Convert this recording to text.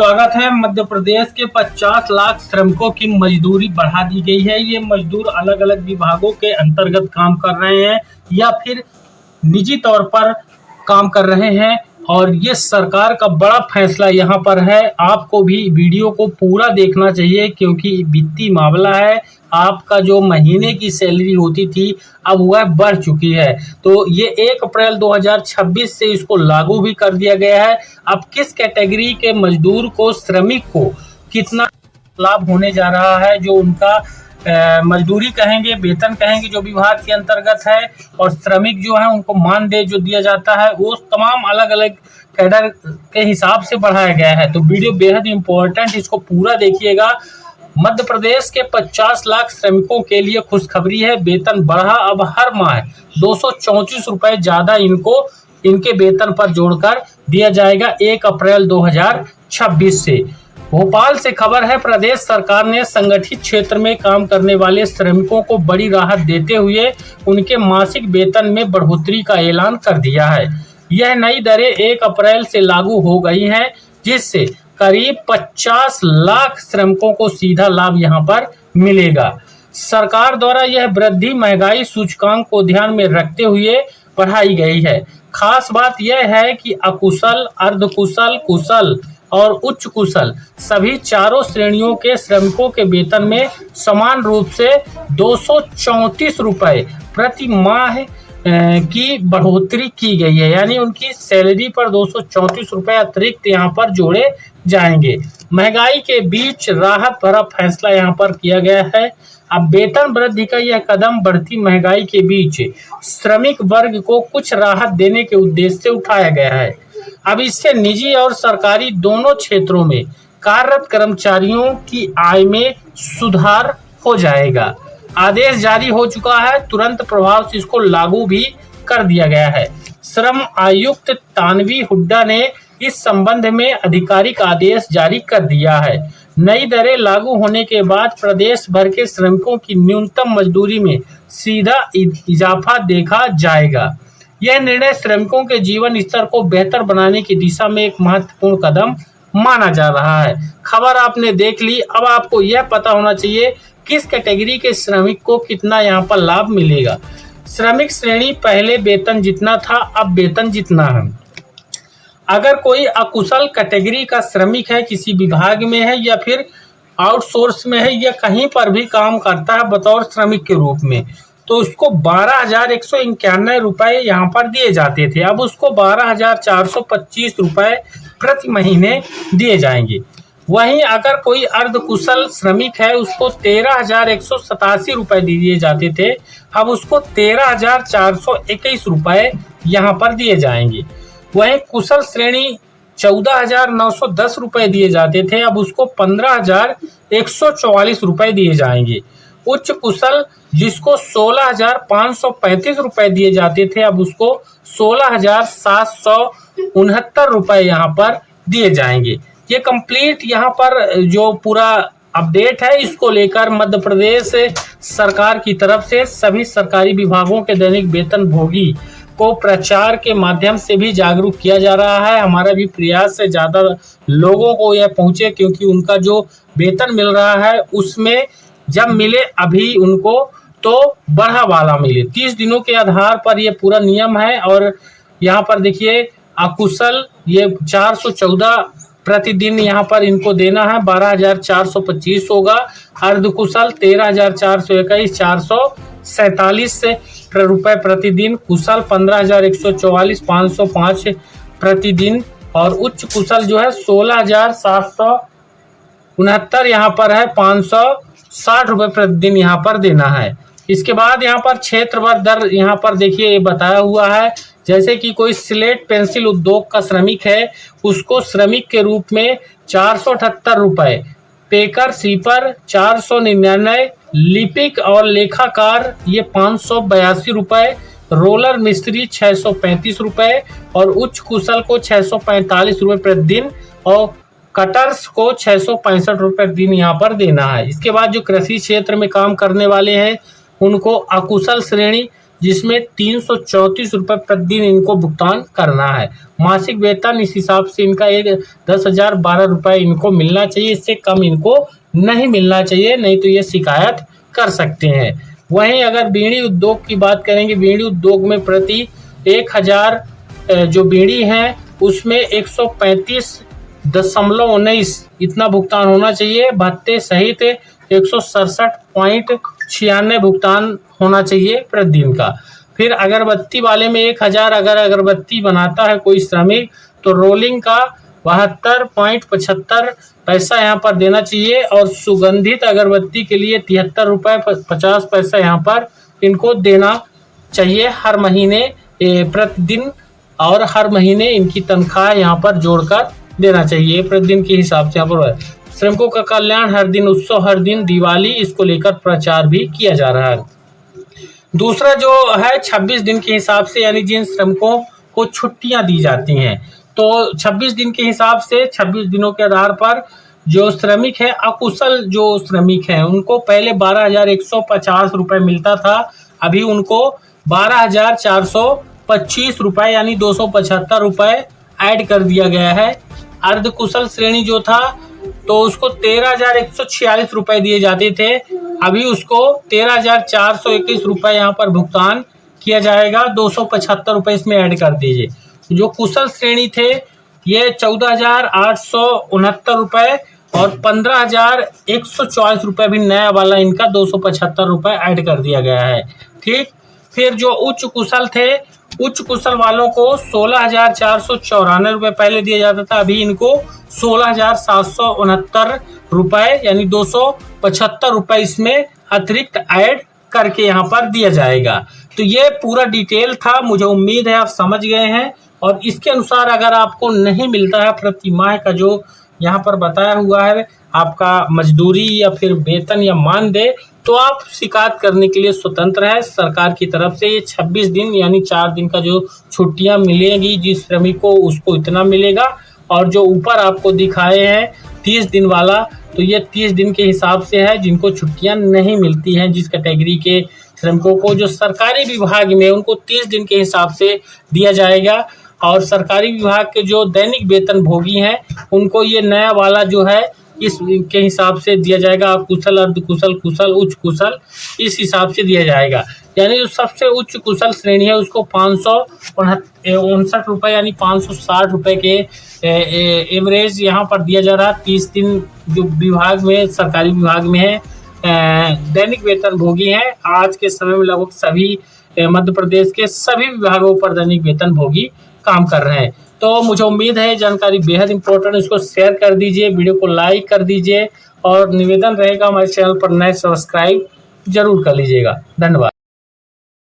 स्वागत है। मध्य प्रदेश के 50 लाख श्रमिकों की मजदूरी बढ़ा दी गई है। ये मजदूर अलग अलग विभागों के अंतर्गत काम कर रहे हैं या फिर निजी तौर पर काम कर रहे हैं और ये सरकार का बड़ा फैसला यहाँ पर है। आपको भी वीडियो को पूरा देखना चाहिए क्योंकि वित्तीय मामला है। आपका जो महीने की सैलरी होती थी अब वह बढ़ चुकी है, तो ये 1 अप्रैल 2026 से इसको लागू भी कर दिया गया है। अब किस कैटेगरी के मजदूर को, श्रमिक को कितना लाभ होने जा रहा है, जो उनका मजदूरी कहेंगे, वेतन कहेंगे जो विभाग के अंतर्गत है, और श्रमिक जो है उनको मानदेय जो दिया जाता है वो तमाम अलग अलग कैडर के हिसाब से बढ़ाया गया है। तो वीडियो बेहद इंपॉर्टेंट, इसको पूरा देखिएगा। मध्य प्रदेश के 50 लाख श्रमिकों के लिए खुशखबरी है। वेतन बढ़ा, अब हर माह 234 रुपए ज्यादा इनको इनके वेतन पर जोड़कर दिया जाएगा 1 अप्रैल 2026 से। भोपाल से खबर है, प्रदेश सरकार ने संगठित क्षेत्र में काम करने वाले श्रमिकों को बड़ी राहत देते हुए उनके मासिक वेतन में बढ़ोतरी का ऐलान कर दिया है। यह नई दरें 1 अप्रैल से लागू हो गई हैं, जिससे करीब 50 लाख श्रमिकों को सीधा लाभ यहां पर मिलेगा। सरकार द्वारा यह वृद्धि महंगाई सूचकांक को ध्यान में रखते हुए बढ़ाई गई है। खास बात यह है कि अकुशल, अर्धकुशल, कुशल और उच्च कुशल सभी चारों श्रेणियों के श्रमिकों के वेतन में समान रूप से 234 रुपए प्रति माह की बढ़ोतरी की गई है। यानी उनकी सैलरी पर 234 रुपए अतिरिक्त यहाँ पर जोड़े जाएंगे। महंगाई के बीच राहत भरा फैसला यहाँ पर किया गया है। अब वेतन वृद्धि का यह कदम बढ़ती महंगाई के बीच श्रमिक वर्ग को कुछ राहत देने के उद्देश्य से उठाया गया है। अब इससे निजी और सरकारी दोनों क्षेत्रों में कार्यरत कर्मचारियों की आय में सुधार हो जाएगा। आदेश जारी हो चुका है, तुरंत प्रभाव से इसको लागू भी कर दिया गया है। श्रम आयुक्त तानवी हुड्डा ने इस संबंध में आधिकारिक आदेश जारी कर दिया है। नई दरें लागू होने के बाद प्रदेश भर के श्रमिकों की न्यूनतम मजदूरी में सीधा इजाफा देखा जाएगा। यह निर्णय श्रमिकों के जीवन स्तर को बेहतर बनाने की दिशा में एक महत्वपूर्ण कदम माना जा रहा है। खबर आपने देख ली, अब आपको यह पता होना चाहिए किस कैटेगरी के श्रमिक को कितना यहाँ पर लाभ मिलेगा। श्रमिक श्रेणी पहले वेतन जितना था, अब वेतन जितना है। अगर कोई अकुशल कैटेगरी का श्रमिक है, किसी विभाग में है या फिर आउटसोर्स में है या कहीं पर भी काम करता है बतौर श्रमिक के रूप में, तो उसको 12,191 रुपए यहाँ पर दिए जाते थे। अब उसको 12,425 रुपए प्रति महीने दिए जाएंगे। वहीं अगर कोई अर्धकुशल श्रमिक है, उसको 13,187 रुपए दिए जाते थे, अब उसको 13,421 रुपए यहाँ पर दिए जाएंगे। वहीं कुशल श्रेणी 14,910 रुपए दिए जाते थे, अब उसको 15,144 रुपए दिए जाएंगे। उच्च कुशल जिसको 16,535 रुपए दिए जाते थे, अब उसको 16,769 रुपए यहाँ पर दिए जाएंगे। ये कंप्लीट यहाँ पर जो पूरा अपडेट है, इसको लेकर मध्य प्रदेश सरकार की तरफ से सभी सरकारी विभागों के दैनिक वेतन भोगी को प्रचार के माध्यम से भी जागरूक किया जा रहा है। हमारा भी प्रयास से ज़्यादा लोगों को यह पहुंचे, क्योंकि उनका जो वेतन मिल रहा है उसमें जब मिले अभी उनको तो बढ़ा वाला मिले। 30 दिनों के आधार पर ये पूरा नियम है। और यहाँ पर देखिए अकुशल ये 414 प्रतिदिन यहाँ पर इनको देना है, 12,425 होगा। अर्धकुशल 13,421, 447 रुपए प्रतिदिन। कुशल 15,144, 505 प्रतिदिन। और उच्च कुशल जो है 16,769 यहाँ पर है, 560 रुपए प्रतिदिन यहाँ पर देना है। इसके बाद यहाँ पर क्षेत्रवार दर यहाँ पर देखिए ये बताया हुआ है। जैसे कि कोई स्लेट पेंसिल उद्योग का श्रमिक है, उसको श्रमिक के रूप में 478 रुपए, पेकर सीपर 499, लिपिक और लेखाकार ये 582 रुपए, रोलर मिस्त्री 635 रुपए और उच्च कुशल को 645 रुपए प्रतिदिन और कटर्स को 665 रुपए दिन यहाँ पर देना है। इसके बाद जो कृषि क्षेत्र में काम करने वाले हैं उनको अकुशल श्रेणी जिसमें 334 रुपये प्रतिदिन इनको भुगतान करना है। मासिक वेतन इस हिसाब से इनका 10,012 रुपये इनको मिलना चाहिए, इससे कम इनको नहीं मिलना चाहिए, नहीं तो ये शिकायत कर सकते हैं। वहीं अगर बीड़ी उद्योग की बात करेंगे, बीड़ी उद्योग में प्रति 1000 जो बीड़ी हैं उसमें 135.19 इतना भुगतान होना चाहिए। भत्ते सहित 167.96 भुगतान होना चाहिए प्रतिदिन का। फिर अगरबत्ती वाले में 1000 अगर अगरबत्ती बनाता है कोई श्रमिक तो रोलिंग का 72.75 पैसा यहाँ पर देना चाहिए, और सुगंधित अगरबत्ती के लिए 73 रुपये 50 पैसा यहाँ पर इनको देना चाहिए हर महीने प्रतिदिन, और हर महीने इनकी तनख्वाह यहाँ पर जोड़कर देना चाहिए प्रतिदिन के हिसाब से। यहाँ पर श्रमिकों का कल्याण हर दिन उत्सव, हर दिन दिवाली, इसको लेकर प्रचार भी किया जा रहा है। दूसरा जो है 26 दिन के हिसाब से, यानी जिन श्रमिकों को छुट्टियां दी जाती हैं, तो 26 दिन के हिसाब से 26 दिनों के आधार पर जो श्रमिक है, अकुशल जो श्रमिक है, उनको पहले 12,150 रुपये मिलता था, अभी उनको 12,425 रुपये यानी 275 रुपये ऐड कर दिया गया है। अर्धकुशल श्रेणी जो था तो उसको 13,146 रुपये दिए जाते थे, अभी उसको 13,421 रुपये यहाँ पर भुगतान किया जाएगा, 275 रुपये इसमें ऐड कर दीजिए। जो कुशल श्रेणी थे ये 14,869 रुपये और 15,124 रुपये भी नया वाला इनका 275 रुपये ऐड कर दिया गया है। ठीक, फिर जो उच्च कुशल थे, उच्च कुशल वालों को 16,494 रुपये पहले दिया जाता था, अभी इनको 16,769 रुपये यानी 275 रुपये इसमें अतिरिक्त ऐड करके यहाँ पर दिया जाएगा। तो ये पूरा डिटेल था, मुझे उम्मीद है आप समझ गए हैं। और इसके अनुसार अगर आपको नहीं मिलता है प्रति माह का जो यहाँ पर बताया हुआ है आपका मजदूरी या फिर वेतन या मानदेय, तो आप शिकायत करने के लिए स्वतंत्र है। सरकार की तरफ से ये 26 दिन यानी 4 दिन का जो छुट्टियां मिलेगी जिस श्रमिक को उसको इतना मिलेगा, और जो ऊपर आपको दिखाए हैं 30 दिन वाला, तो ये 30 दिन के हिसाब से है जिनको छुट्टियां नहीं मिलती हैं, जिस कैटेगरी के श्रमिकों को जो सरकारी विभाग में उनको 30 दिन के हिसाब से दिया जाएगा, और सरकारी विभाग के जो दैनिक वेतन भोगी हैं उनको ये नया वाला जो है इस के हिसाब से दिया जाएगा। कुशल, अर्धकुशल, कुशल, उच्च कुशल, इस हिसाब से दिया जाएगा। यानी जो सबसे उच्च कुशल श्रेणी है उसको 559 रुपये यानी 560 रुपये के एवरेज यहाँ पर दिया जा रहा है। 30 दिन जो विभाग में सरकारी विभाग में है दैनिक वेतन भोगी हैं, आज के समय में लगभग सभी मध्य प्रदेश के सभी विभागों पर दैनिक वेतन भोगी काम कर रहे हैं। तो मुझे उम्मीद है जानकारी बेहद इंपॉर्टेंट, इसको शेयर कर दीजिए, वीडियो को लाइक कर दीजिए, और निवेदन रहेगा हमारे चैनल पर नए सब्सक्राइब जरूर कर लीजिएगा। धन्यवाद।